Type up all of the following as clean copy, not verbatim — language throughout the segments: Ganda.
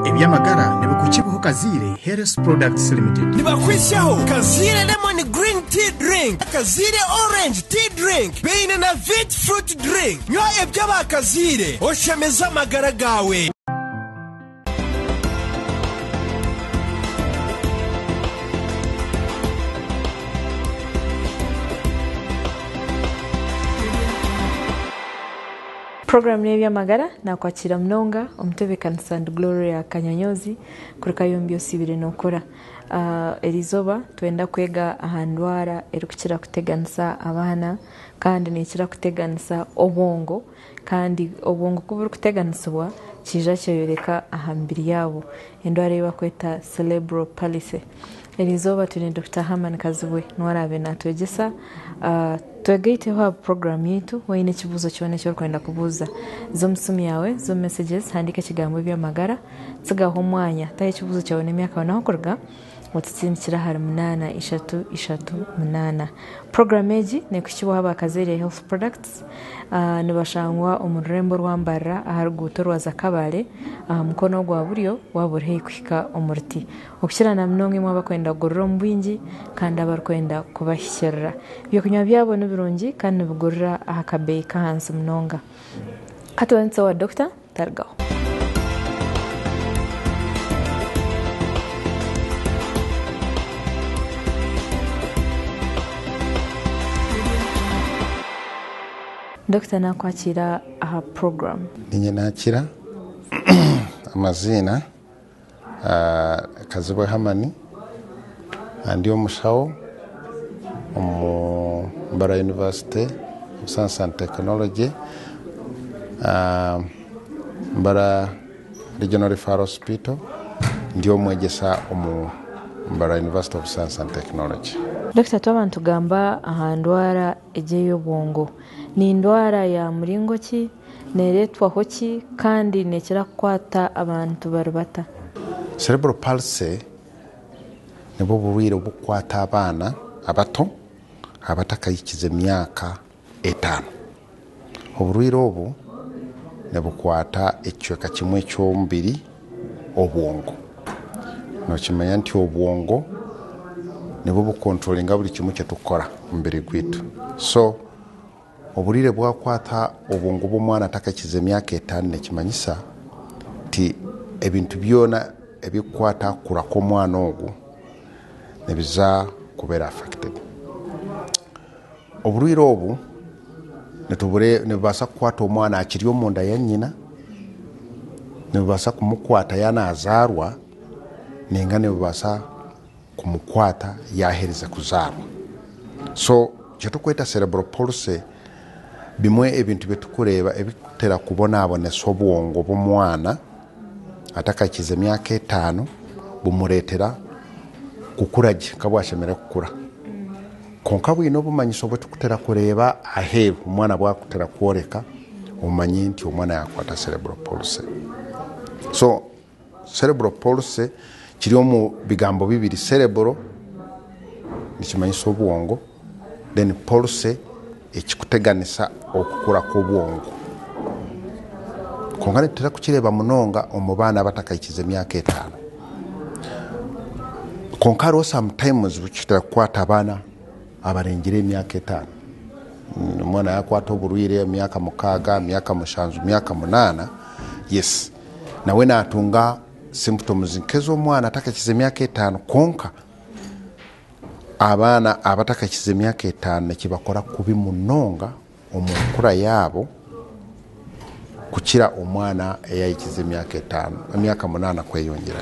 Eby'amagara nibakushoboororera Kazire Health Products Limited. Nibakushoboororera Kazire Lemon Green Tea Drink, Kazire Orange Tea Drink, beine na Vit Fruit Drink. Nywa eby'aba Kazire oshemeza amagara gawe. Program Eby'amagara na kwakira mnonga omutebe kanisa Gloria Kanyonyozi kuruka yombi osibire nokora erizoba twenda kwega ahandwara erikukira kuteganisa abaana kandi nekira kuteganisa obwongo kandi obwongo kuba kuteganisibwa kija kyoyoreka ahambiri yabo endwara ebakweta Celebral Palsy. Erizoba tune Dr. Herman Kazibwe nwarabe natwegesa Twegaiteho program yetu waine kibuzo kyone cyo kwenda kubuza zo musumi yawe zo messages handika kigambo Eby'amagara tsigaho mwanya taye kibuzo cyawe n'emyaka naho kurga mutitsimikira hari 838 program eji ne kukibo haba Kazire Health Products nibashangwa omurembo rwambara aharuguto rwaza kabale mukono gwa buryo waburhe kwika omurti okishira na mnonge mwa bakwenda gororo mbwingi kandi abarkwenda kubashyirira byo kunywa byabo n'ibirungi kandi bigurira ahakabe kahansi mnonga atwanze wa Dr. Targaho. Dr. nakwakira aha program. Ninye nakira amazina Kazibwe Herman andi omushawo Mbara University of Science and Technology Mbara Regional Referral Hospital ndio mwegesa Mbara University of Science and Technology. Dr. Twabantu gamba ahandwara ejeyo bongo ni ndwara ya muringo ki neretwa hoki kandi nekira kukwata abantu barubata. Cerebral Palsy nebo buwire obukwata abaana abato abatakayikize myaka 5. Oburwire obu nebukwata ekyeka kimwe ky'omubiri obwongo. Nokimanya nti obwongo nebo bukontrolinga buli kimu kyetukora mbere gwitu. So oburire bwakwata obwongo bw'omwana atakakize myaka 5 nekimanyisa ti ebintu byona ebikwata kura ko mwana ogu nebiza kubera affected. Oburire obu nebasa kukwata omwana akiri omunda ya nyina nebasa kumukwata yana azarwa ninga nebasa kumukwata yahereza kuzarwa. So kyetukweta Cerebral Palsy bimwe ebintu betukureba ebitera kubona abonesa obwongo bw'omwana atakakize myaka 5 bumuretera kukuraje kabwashemera kukura. Konka bwino obumanyiso bwetukutera kureba aheru omwana bwakutera kworeka omanyi nti omwana yakwata Cerebral Palsy. So Cerebral Palsy kiri omu bigambo bibiri cerebral nikimanyisa obwongo then palsy ekikuteganisa okukura kw'obwongo. Konka netera kukireba munonga omubaana abatakayikize myaka 5. Konka ro sometimes bukitera kukwata abaana abarengire emyaka 5. Omwana yakwata oburwire emyaka 6, emyaka 7, emyaka 8. Yes. Nawe natunga symptoms nkezo omwana atakakize myaka 5 konka abaana abatakakize myaka 5 nekibakora kubi munonga omukura yabo kukira omwana eyayikize myaka 5 emyaka 8 kweyongera.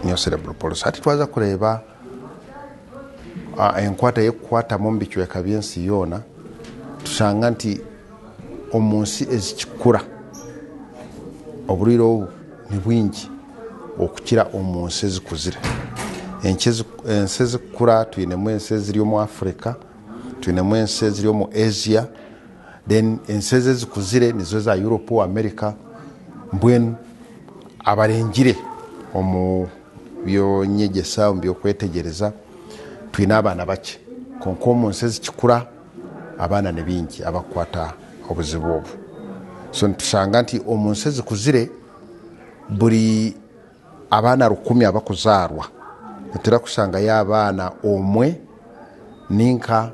Niyo Cerebral Palsy. Ati twaza kureba enkwata yekukwata mombichweka byensi yona tushanga nti omunsi ezikikura oburiro ni bwingi okukira omunsi ezikuzire. Ensi ezikura tuyinemu ensi eziri mu Africa, tuyinemu ensi eziri mu Asia, then ensi ezikuzire nizo za Europe, America, mbwenu abarengire omu byonyegesa mbyo kwetegereza tuyina abaana bake. Konko omunsi ezikikura abaana ne bingi abakwata obuzibu obu. So ntushanga nti omunsi ezikuzire buri abaana 10 abakuzaarwa nitera kusanga y'abaana omwe ninka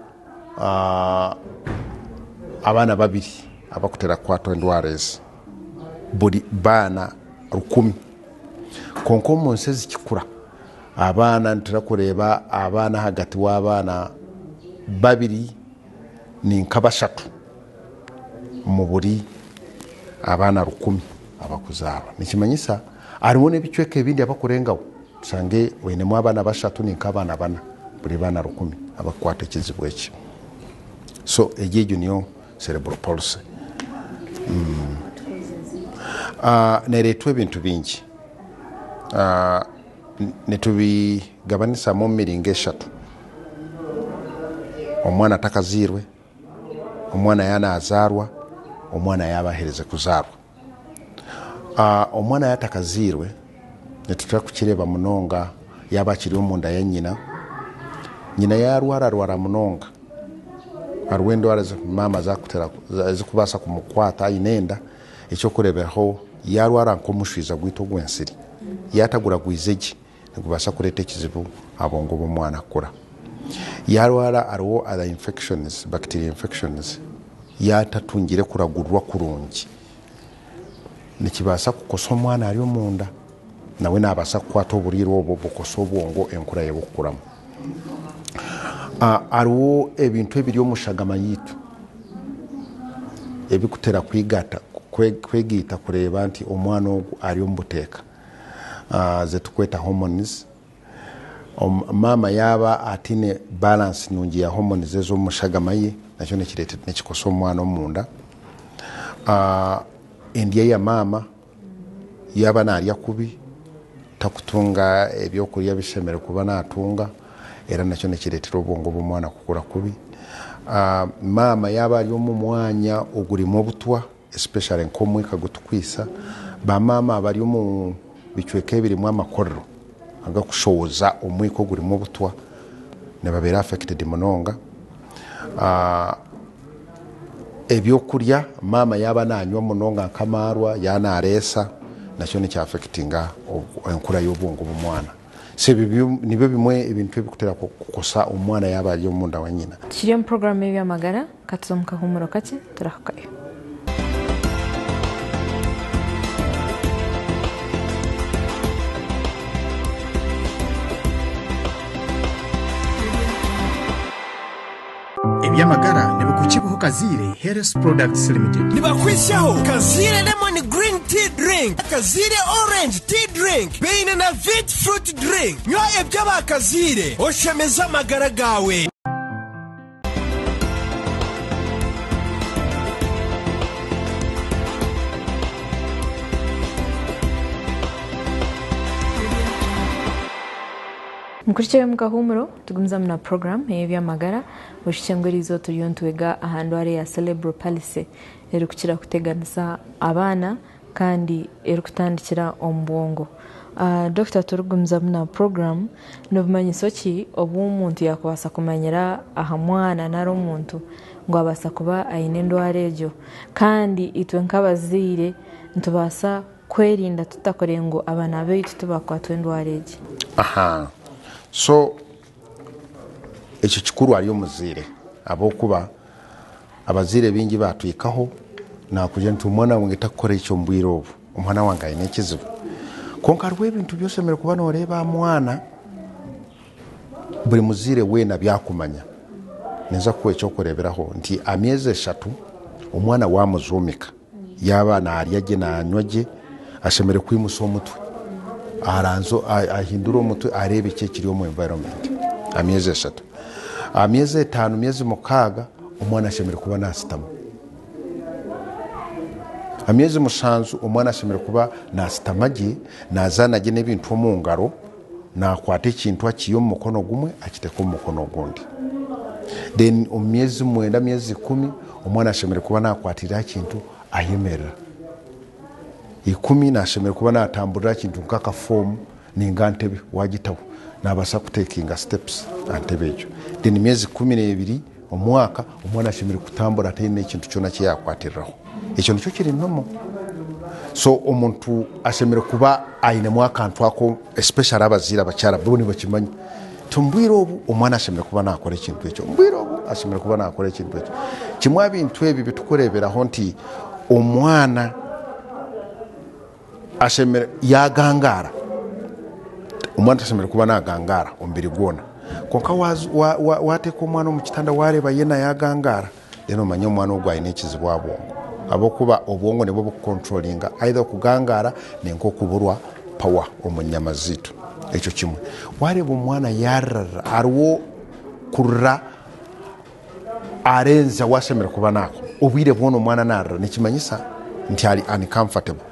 abaana 2 abakutera kukwata endwara ezi buri baana 10 konka omu nsi ezikikura abaana nitera kureeba abaana hagati w'abaana 2 ninka 3 mu buri abaana 10 abakuzaarwa nikimanyisa harimu n'ebicweka ebindi abakurengaho tusange oinemu abaana 3 ninka abaana 4 buri baana 10 abakukwata ekizibu eki. So egyo niyo cerebral palsy. Nereetwa ebintu bingi netubigabanisamu mu miringo 3. omwana atakaziirwe, omwana yanaazaarwa, omwana yabahereze kuzaarwa. Omwana yatakaziirwe netutera kukireeba munonga yaba akiri omunda ya nyina yarwara munonga hariwo endwara maama zakutera zikubaasa kumukwata aine enda ekyokureeberaho yarwara nk'omushwiza gwitu ogw'ensiri yataguragwiza egi nigubaasa kureeta ekizibu abongo bw'omwana akura. Yarwara hariwo other infections, bacteria infections yatatungire kuragurwa kurungi nikibaasa kukosa omwana ari omunda nawe nabaasa kukwata oburiire obwo bukosa obwongo enkura ye bukuramu. Hariwo ebintu ebiri omushagama yitu ebikutera kwegiita kureeba nti omwana ogu ari omu buteeka ze tukweta hormones. Maama yaba atine balance nungi ya hormones ez'omushagama ye nakyo nekikosa omwana omunda. Endya ya maama yaba narya kubi takutunga ebyokulya bishemere kuba natunga era nakyo nekireetera obwongo bw'omwana kukura kubi. Maama yaba ari omu mwanya ogurimu obutwa especially nk'omwika gutukwisa bamaama abari omu bicweka ebirimu amakorero agakushoboza omwika ogurimu obutwa nebabeera affected munonga. Ebyokulya maama yaba nanywa munonga nk'amaarwa yanareesa nakyo nekyaffectinga enkura y'obwongo bw'omwana. So nibyo bimwe ebintu ebikutera kukosa omwana yaba ari omunda wa nyina. Tukiri omu programu y'ebyamagara katuza omu kahumuro kakye turahukayo. Eby'amagara nibakushoboororera Kazire Health Products Limited. Nibakushoboororera Kazire Lemon Green Tea Drink, Kazire Orange Tea Drink, beine na Vit Fruit Drink. Nywa eby'abakazire oshemeza amagara gawe. Mukurikiye mu kahumuro tugumiza muna program y'ebyamagara oshikengerizo turiyo ntwega ahandwara ya Celebral Palsy erikukira kuteganisa abaana kandi erikutandikira omubwongo. Dr. turugumiza muna program nobumanyiso ki omuntu yakubaasa kumanyira aha mwana nari omuntu ngo abaasa kuba aine endwara egyo kandi itwe nk'abazaire nitubaasa kwerinda tutakore ngo abaana baitu tubakwatwa endwara egi. So ekyo kikuru ari omuziire abokuba abaziire bingi batwikaho nakugira nti omwana wange takukora ekyo mbwire obu omwana wange aine ekizibu konka hariho ebintu byosemere kuba noreeba mwana buli muziire weena byakumanya neza kuba ekyokureeberaho nti amyezi 3 omwana wamuzumika yaba naarya gye nanywa gye ashemere kwimusa omutwe aranzo ahindura omutwe arebe ekiri omu environment amyezi 3. Amyezi 5 myezi 6 omwana ashemere kuba nasitama. Amyezi 7 omwana ashemere kuba nasitama gye nazana gye n'ebintu omu ngaro nakwata ekintu akiyo mu mukono gumwe akiteka mu mukono ogundi. Then omyezi 9 myezi 10 omwana ashemere kuba nakwatira ekintu ayemerera. 10 nashemere kuba natamburira kintu nkaka form ninga ntebe wagitaho nabasa kutekinga steps antebe ekyo. Then myezi 12 omwaka omwana ashemere kutambura atine ekintu kyona kyakwatiraho. Ekyo nikyo kiri nomo. so omuntu ashemere kuba ainemu akantu ako especially abaziire abakyala bo nibakimanyi tumbwire obu omwana ashemere kuba nakora ekintu ekyo mbwire obu ashemere kuba nakora ekintu ekyo kimwe ebintu ebi bitukureberaho nti omwana ashemere yagangara omwana ashemere kuba nagangara omubiri gwona konka wateeka omwana omu kitanda wareba yena yagangara then omanye omwana ogwo alina ekizibu abwongo abokuba obwongo nibwo bukukontrolinga either okugangara nenka okuburwa power omu nyama ziitu ekyo kimwe wareba omwana yarara ariwo kurra arenza washemere kuba nako obwire bwona omwana narara nikimanyisa nti ali uncomfortable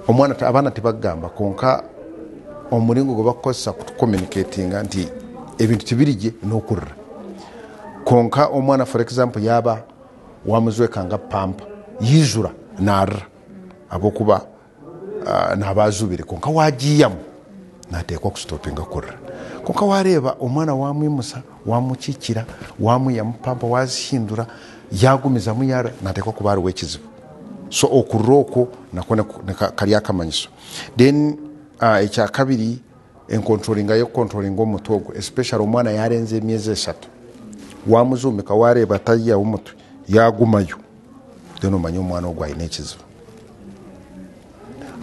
omwana abaana tebagamba konka omulingo gwe bakozesa kutucommunicatinga nti ebintu tibirije n'okurra konka omwana for example yaba wamuzwekanga pampa yijura narra abokuba nabazubire konka wagiyamu nateekwa kusitopinga kurra konka wareba omwana wamwimusa wamukikira wamwiyamu pampa wazihindura yagumizamu yara nateekwa kuba ariwo ekizibu so okurra okwo nako kali akamanyiso then ekyakabiri encontrollinga yokucontrollinga omutwe ogwo especially omwana yarenze emyezi 3 wamuzumika wareba tayiyawo omutwe yagumayo then omanye omwana ogwo alina ekizibu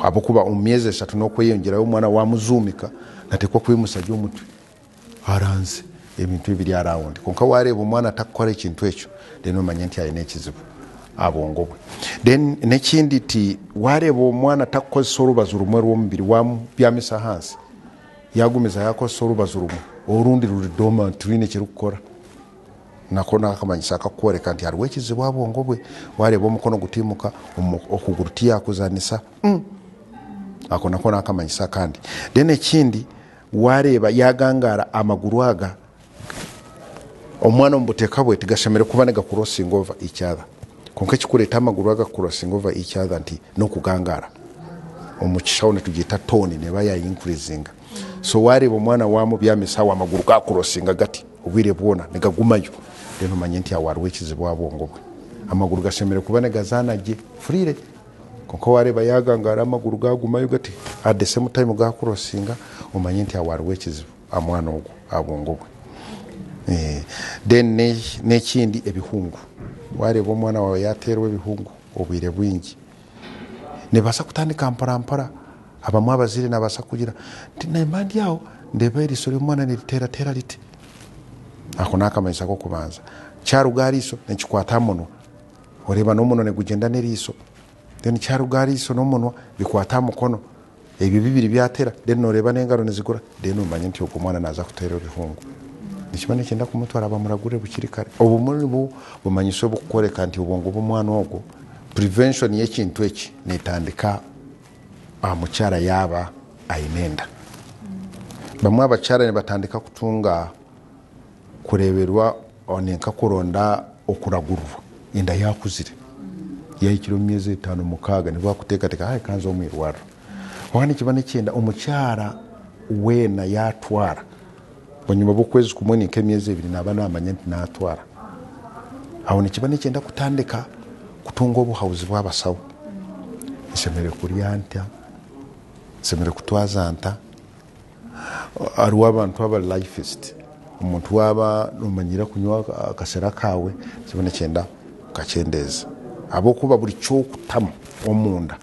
abokuba omu myezi 3 n'okweyongerayo omwana wamuzumika nateekwa kwimusajja omutwe aranze ebintu ebiri arawundi konka wareba omwana atakukora ekintu ekyo then omanye nti alina ekizibu abwongo bwe then nekindi ti wareba omwana takukozesa olubazi lumwe lw'omubiri wamubyamisa hansi yagumiza yakozesa olubazi lumwe olundi luli dormant lulina ekirukukora nako nakamanyisa akakworeka nti aliwo ekizibu abwongo bwe wareba omukono gutimuka okuguru tiyakuzanisa ako nako nakamanyisa kandi then ekindi wareba yagangara amaguru aga omwana omubuteeka bwe tigashemereire kuba negakurosinga over each other konka ekikuleeta amaguru aga crossing over each other nti n'okugangara omukishawo netugiyita toni neba yayinkurizinga so wareba omwana wamubyamisawo amaguru gakurosinga gati obwire bwona negagumayo then omanye nti awo aliwo ekizibu abwongo bwe amaguru gashemereire kuba negazaanagye furire konka wareba yagangara amaguru gagumayo gati at the same time gakurosinga omanye nti awo aliwo ekizibu amwana ogwo abwongo bwe then nekindi ebihungu wareba omwana wawe yateerwa ebihungu obwire bwingi nebasa kutandika mpora abamu abaziire nabasa kugira nti nembandi awo ndeba eriiso ly'omwana niriteeratera liti ako nakamanyisa kokubanza kyaruga ariiso nekikwata munwa oreba n'omunwa negugenda n'eriiso then kyaruga ariiso n'omunwa bikwata mukono ebyo bibiri byatera then noreba n'engaro nezigura then omanye nti ogwo omwana naza kuteerwa ebihungu nikiba nikyenda kumutwara bamuragure bukiri kare obumuli bumanyisa obukukoreka nti obwongo bw'omwana ogwo prevention y'ekintu eki netandika mukyala yaba ainenda bamwe abakyala nebatandika kutunga kureberwa onenka kuronda okuragurwa enda yakuzire yahikire mu myezi 5-6 nibwakuteekateeka kanza omwirwariro wani kiba nikyenda omukyala weena yatwara banyuma bw'okwezi kumwe ninka emyezi 2 naba namanya nti natwara awo nikiba nikyenda kutandika kutunga obuhawuzi bw'abasawo nsemere kurya ntya nsemere kutwaza nta aliwo abantu aba lifist omuntu waba nomanyira kunywa akasera kawe kiba nikyenda kukakyendeeza abokuba buli kyokutamu omunda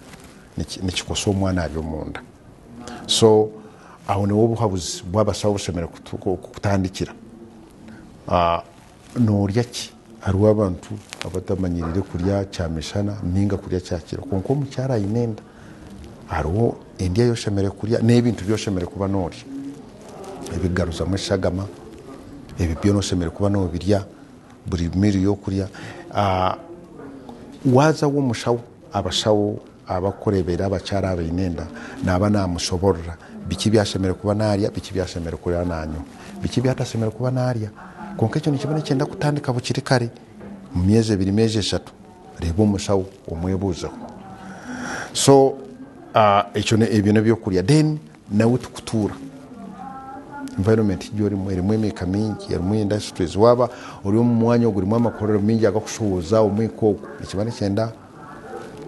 nikikosa omwana ali omunda so aho niwo obuhabuzi bw'abasawo busemere kutandikira norya ki hariwo abantu abatamanyirire kurya kyamishana ninga kurya kyakiro konka omukyara ainenda hariwo endya yoshemere kurya n'ebintu byoshemere kuba norya ebigaruzamu eshagama ebyo byona oshemere kuba nobirya buri miri yokurya wazawo omushawo abashawo abakurebera abakyara abainenda naba namushoborora biki byashemere kuba narya biki byashemere kurya nanyo biki byatasemere kuba narya konka ekyo nikiba nikyenda kutandika bukiri kare mu myezi 2 myezi 3 reba omushawo omwebuuzeho so ekyo ebyo nebyokurya then nawe tukutuura environment gyorimu erimu emika mingi erimu industries waba oli omu mwanya ogurimu amakorero mingi agakushoboza omwiko ogwo nikiba nikyenda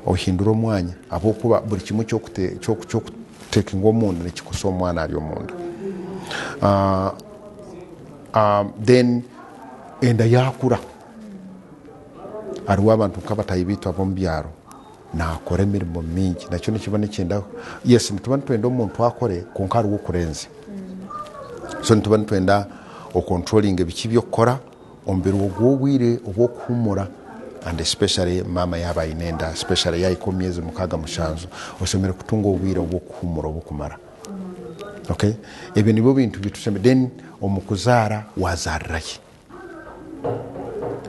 ohindura omwanya abokuba buli kimu kyokutekinga omunda nekikusa omwana ali omunda. Then enda yakura hariwo abantu nk'abatayi bitu ab'omu byaro nakora emirimo mingi nakyo nikiba nikyenda yes nituba nitwenda omuntu akore konka hariwo okurenza so nituba nitwenda okontrolinga ebiki byokukora omubiri ogw'obwire obw'okuhumura and especially mama yaba inenda especially yaiko myezi 6-7 osemere kutunga obwire obw'okuhumura obw'okumara. Okay, ebyo nibyo bintu bituseme. Then omukuzaara wazarraye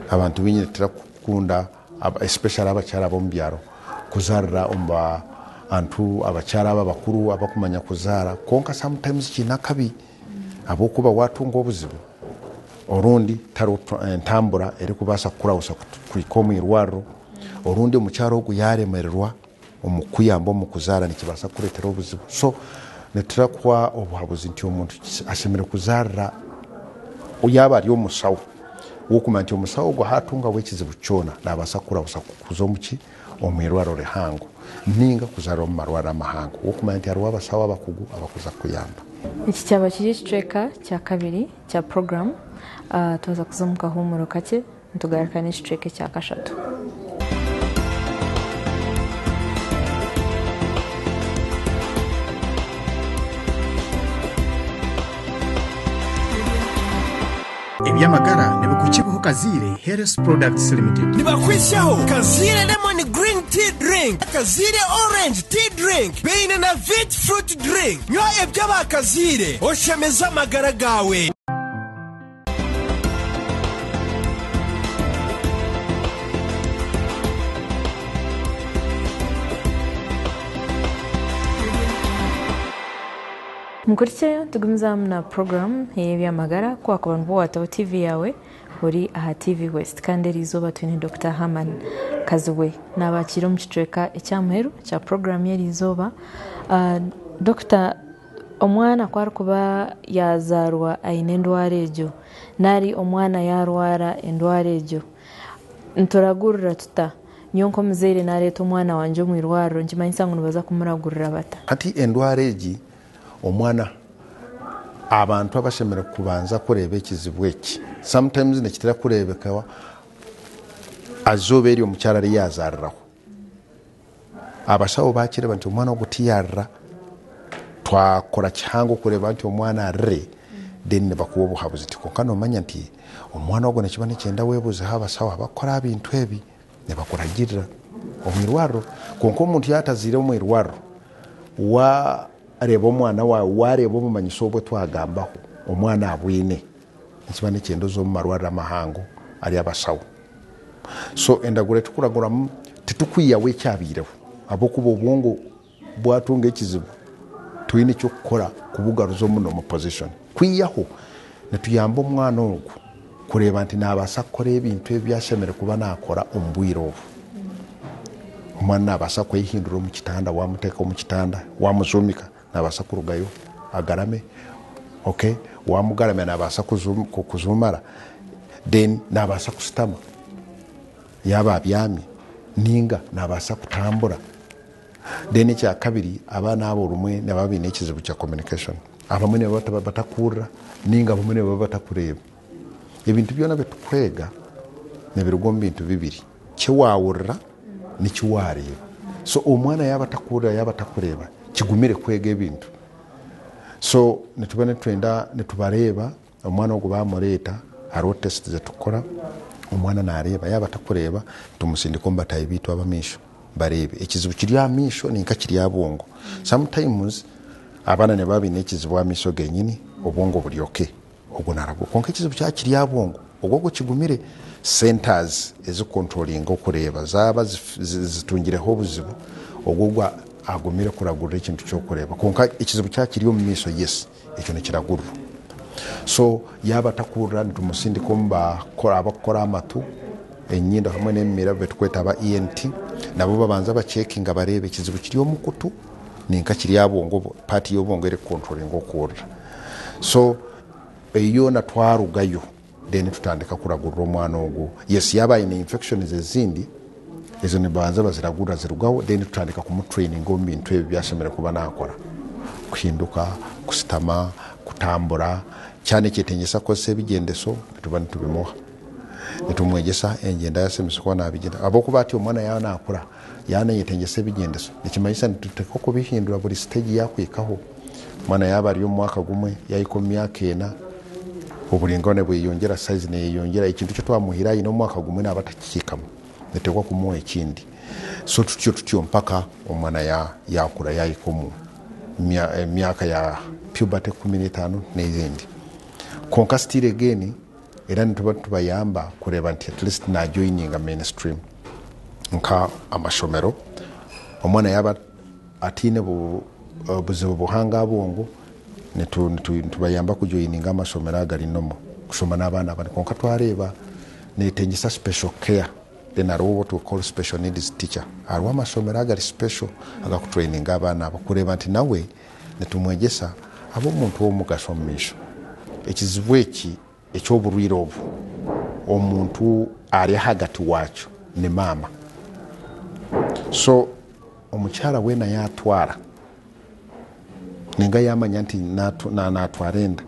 abantu binyetera kukunda especially abakyala ab'omu byaro kuzarra omba antu abakyala abakuru abakumanya kuzaara konka sometimes kina kabi abokuba watunga obuzibu orundi taro entambura eri kubasa kurawusa kuika omu irwariro orundi omukyalo ogwo yaremererwa omukuyamba omukuzaara nikibasa kureetera obuzibu so netera kuwa obuhabuzi nti omuntu asemere kuzaarra oyaba ari omusawo wokumanya nti omusawo ogwo hatunga bwekizibu kyona nabasa kurawusa kukuza omuki omwirwariro rihango ninga kuzaarra omu marwariro amahango wokumanya nti hariwo abasawo abakugu abakuza kuyamba. Iki cyaba kiri ekicweka kya kabiri kya program tuza kuza mu kahumuro kake ntugaruka n'ekicweka kya kashatu. Eby'amagara nibakushoboororera Kazire Health Products Limited. Nibakushoboororera Kazire Lemon Green Tea Drink, Kazire Orange Tea Drink, beine na Vit Fruit Drink. Nywa eby'amagara oshemeza amagara gawe. Mukurikireyo tugumiza na program y'eby'amagara kwa abantu bwataho TV yawe uri aha TV West kandi rizoba twine Dr. Herman Kazibwe nabakira mu kicweka ekyamheru kya program y'erizoba. Dr. omwana kwari kuba yazarwa aine endwara egyo nari omwana yarwara endwara egyo nturagurira tuta nyonko muzeire nareeta omwana wanje mu irwariro nkimanyisa ngo nibaza kumuragurira bata ati endwara egi omwana abantu abashemere kubanza kureba ekizibu eki sometimes nekitera kurebekawa azoba eri omukyala ari yazarraho abasawo bakireba nti omwana ogwo tiyarra twakora kihango kureba nti omwana arre then nebakuwa obuhabuzi ti konka nomanya nti omwana ogwo nekiba nikyenda weebuuzeho abasawo abakora ebintu ebi nebakuragirira omwirwariro konka omuntu yataziire omwirwariro areba omwana wawe wareba obumanyiso obwe twagambaho omwana abwine ekiba nikyendoza omu marwariro amahango ari abasawo so endagura tukuraguramu titukwiyawo ekyabiireho abokuba obwongo bwatunga ekizibu tuyina ekyokukora kubugaruza omuno mu position kwiyaho netuyamba omwana ogwo kureba nti naabasa kukora ebintu ebyashemere kuba nakora omu bwire obwo omwana naabasa kwehindura omu kitanda wamuteeka omu kitanda wamuzumika nabasa kurugayo agarame okay wamugarame nabasa kuzumara then nabasa kusitama yaba abyami ninga nabasa kutambura then ekya kabiri abaana abo rumwe nababine ekizibu kya communication abamwe ne batakurra ninga abamwe ne batakureba ebintu byona betukwega nebirugomba bintu bibiri kiwawurra nikiwareba so omwana yaba takurra yaba takureba kigumire kwega ebintu so netuba netwenda netubareba omwana ogwo bamureeta hariho test zetukora omwana nareba yaba takureba tumusindika omu batayi bitu abamisho barebe ekizibu kiri amisho ninka kiri abwongo sometimes abaana ne babina ekizibu amisho genyini obwongo buli oke ogwo narabwo konka ekizibu kiri abwongo ogwo kigumire centers ezikontrolinga okureba zaba zitungireho obuzibu ogwo agumire kuragurira ekintu kyokureba konka ekizibu kyakiri omu miso yes ekyo nekiragurira so yaba takurra nitumusindika omu abakora amatu enyindo hamwe n'emimira betukweta aba ENT nabo babanza bacekinga barebe ekizibu kiri omukutu ninka kiri abwongo pati y'obwongo eri controlling okurra so eyo natwarugayo then tutandika kuragurira omwana ogwo yes yaba ine infections ezindi ezo nibanza baziragura zirugaho then tutandika kumutraining mu bintu ebyo byashemere kuba nakora kuhinduka kusitama kutambura cyane kitengesa ko se bigendeso bitubani tubimuha nitumwegesa engenda yasemese ko nabigenda abokuba ati omwana yawe nakura yana yitengese bigendeso nikimayisa nituteko kubihindura buri stage yakwikaho mwana yaba ari mu mwaka gumwe yayiko myaka ena uburingone bwiyongera size ne yiyongera ikintu cyo twamuhira ino mwaka gumwe nabatakikamo netekwa kumuha ikindi so tutyo mpaka omwana yakura yayiko mu myaka ya puberty 15 n'izindi konka still again era nitubayamba kureba nti at least na joining a mainstream nka amashomero omwana yaba atine buzibu buhanga bwongo nitubayamba kujoininga amashomero agari nomo kushoma n'abana abandi konka twareba netengisa special care then are what we call special needs teacher arwa amashomero agari special agakutraining abana abakureba nti nawe netumwegesa abo muntu wo mugashomisho ekizibu eki ekyoburwire obu omuntu ari hagati wacu ni mama so omukyala wena yatwara ninga yamanya nti natwarenda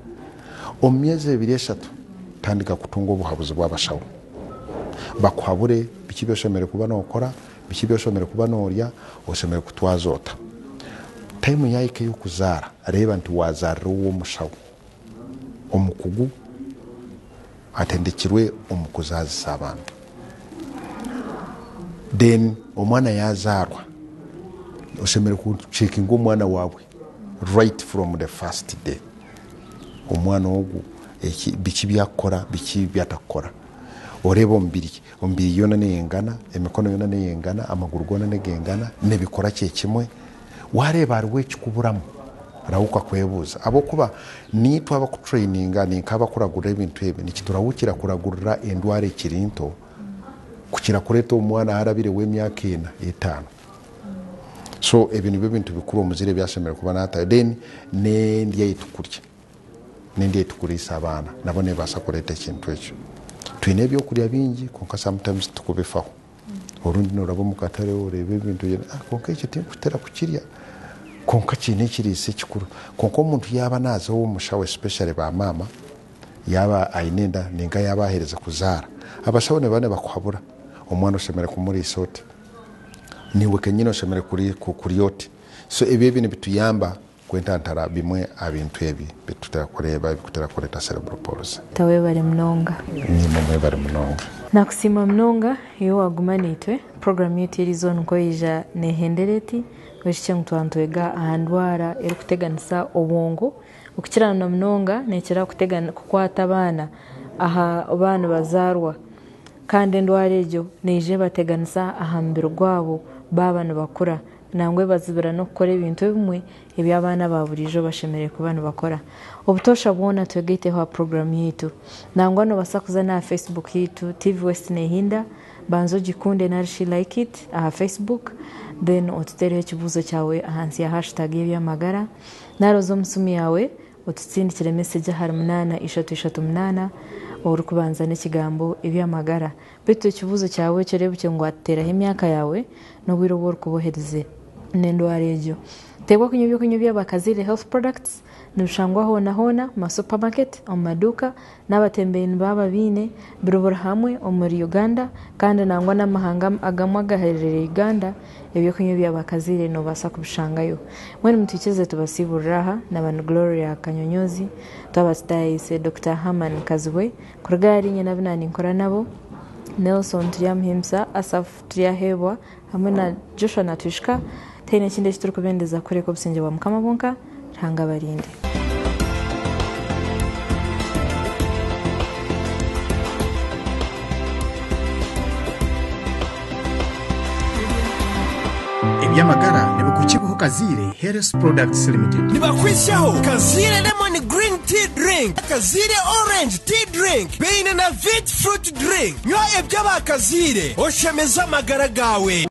omyezi 2-3 tandika kutunga obuhabuzi bw'abashawo bakwabure biki byoshomere kuba nokora biki byoshomere kuba norya oshomere kutwazota time yayike yokuzara areba nti wazarira uwo mushawo omukugu atendekirwe omukuzazi sabana then omwana yazarwa oshomere kuchecking omwana wawe right from the first day omwana ogu biki byakora biki byatakora oreba ombiri yona neyengana emikono yona neyengana amaguru gona negengana nebikora cyekimwe wareba ariwe kikuburamu rawuka kwebuza abokuba nitwa abakutraininga ninkaba kuragura ibintu ebi nikiturawukira kuragurira endware kirinto kukira kureto omwana harabire w'emyaka 5 so ebintu bibintu bikuru omuzire byashemere kuba nata then nendiye itukurisa abana nabone basa kureta kintu ekyo twine byo kurya bingi konka sometimes tukubifaho orundi norabo mukatare orebe ibintu konka iki tinkutera kukirya konka kine kirisi kikuru konka omuntu yaba nazo wo mushawe especially ba mama yaba ainenda ninga yabahereza kuzara abashawone bane bakuhabura omwana oshemere kumuri isoti niwe kenyino oshemere kuri yote so ebyo bintu bituyamba kwentantara bimwe abintu ebi bitutera kureba bikutera kureta cerebral palsy tawe bari mnonga ni mwe bari mnonga nakusima mnonga yo wagumanitwe program yetu erizon koija nehendereti weshike mutwantwega ahandwara erikuteganisa obwongo ukikirana na mnonga nekira kutegana kukwata abaana abana bazarwa kandi endwara ejo neje bateganisa ahambiro gwabo babana bakura nangwe bazibira no gukora ibintu bimwe eby'abana baburijo bashemere ku bana bakora obutosha bwona Twegaiteho program yetu nangwa no basakuza na Facebook yetu TV West nehinda banzo gikunde nari she like it Facebook then otutere ekibuzo cyawe ahansi ya #Eby'amagara narozo musumi yawe otutsindikire message hari 838 orukubanza n'ekigambo Eby'amagara bitu ekibuzo cyawe cyerebuke ngo ateraho imyaka yawe no bwiro bwo kubohereze nendwara ejo tegwa kunyubyo bakazire health products nushangwaho hona ma supermarket amaduka n'abatembeye baba bine birobora hamwe muri Uganda kandi nangwa n'amahanga agamwa gaherere Uganda ebyo kunyubyo bakazire no basa kubishangayo mwene mutikize tubasiburiraha n'abantu Gloria Kanyonyozi twabastayise Dr. Herman Kazibwe kurugari nyina binani nkora nabo Nelson Tuyamhimsa Asaf Tuyahebwa hamwe na Joshua Natushka tene kinde kiturukubendeza kureko businje wa mukama bonka ranga barinde Eby'amagara nibakushoboororera Kazire Health Products Limited. Nibakushoboororera Kazire Lemon Green Tea Drink, Kazire Orange Tea Drink, beine na Vit Fruit Drink. Nywa eby'abakazire oshemeza amagara gawe.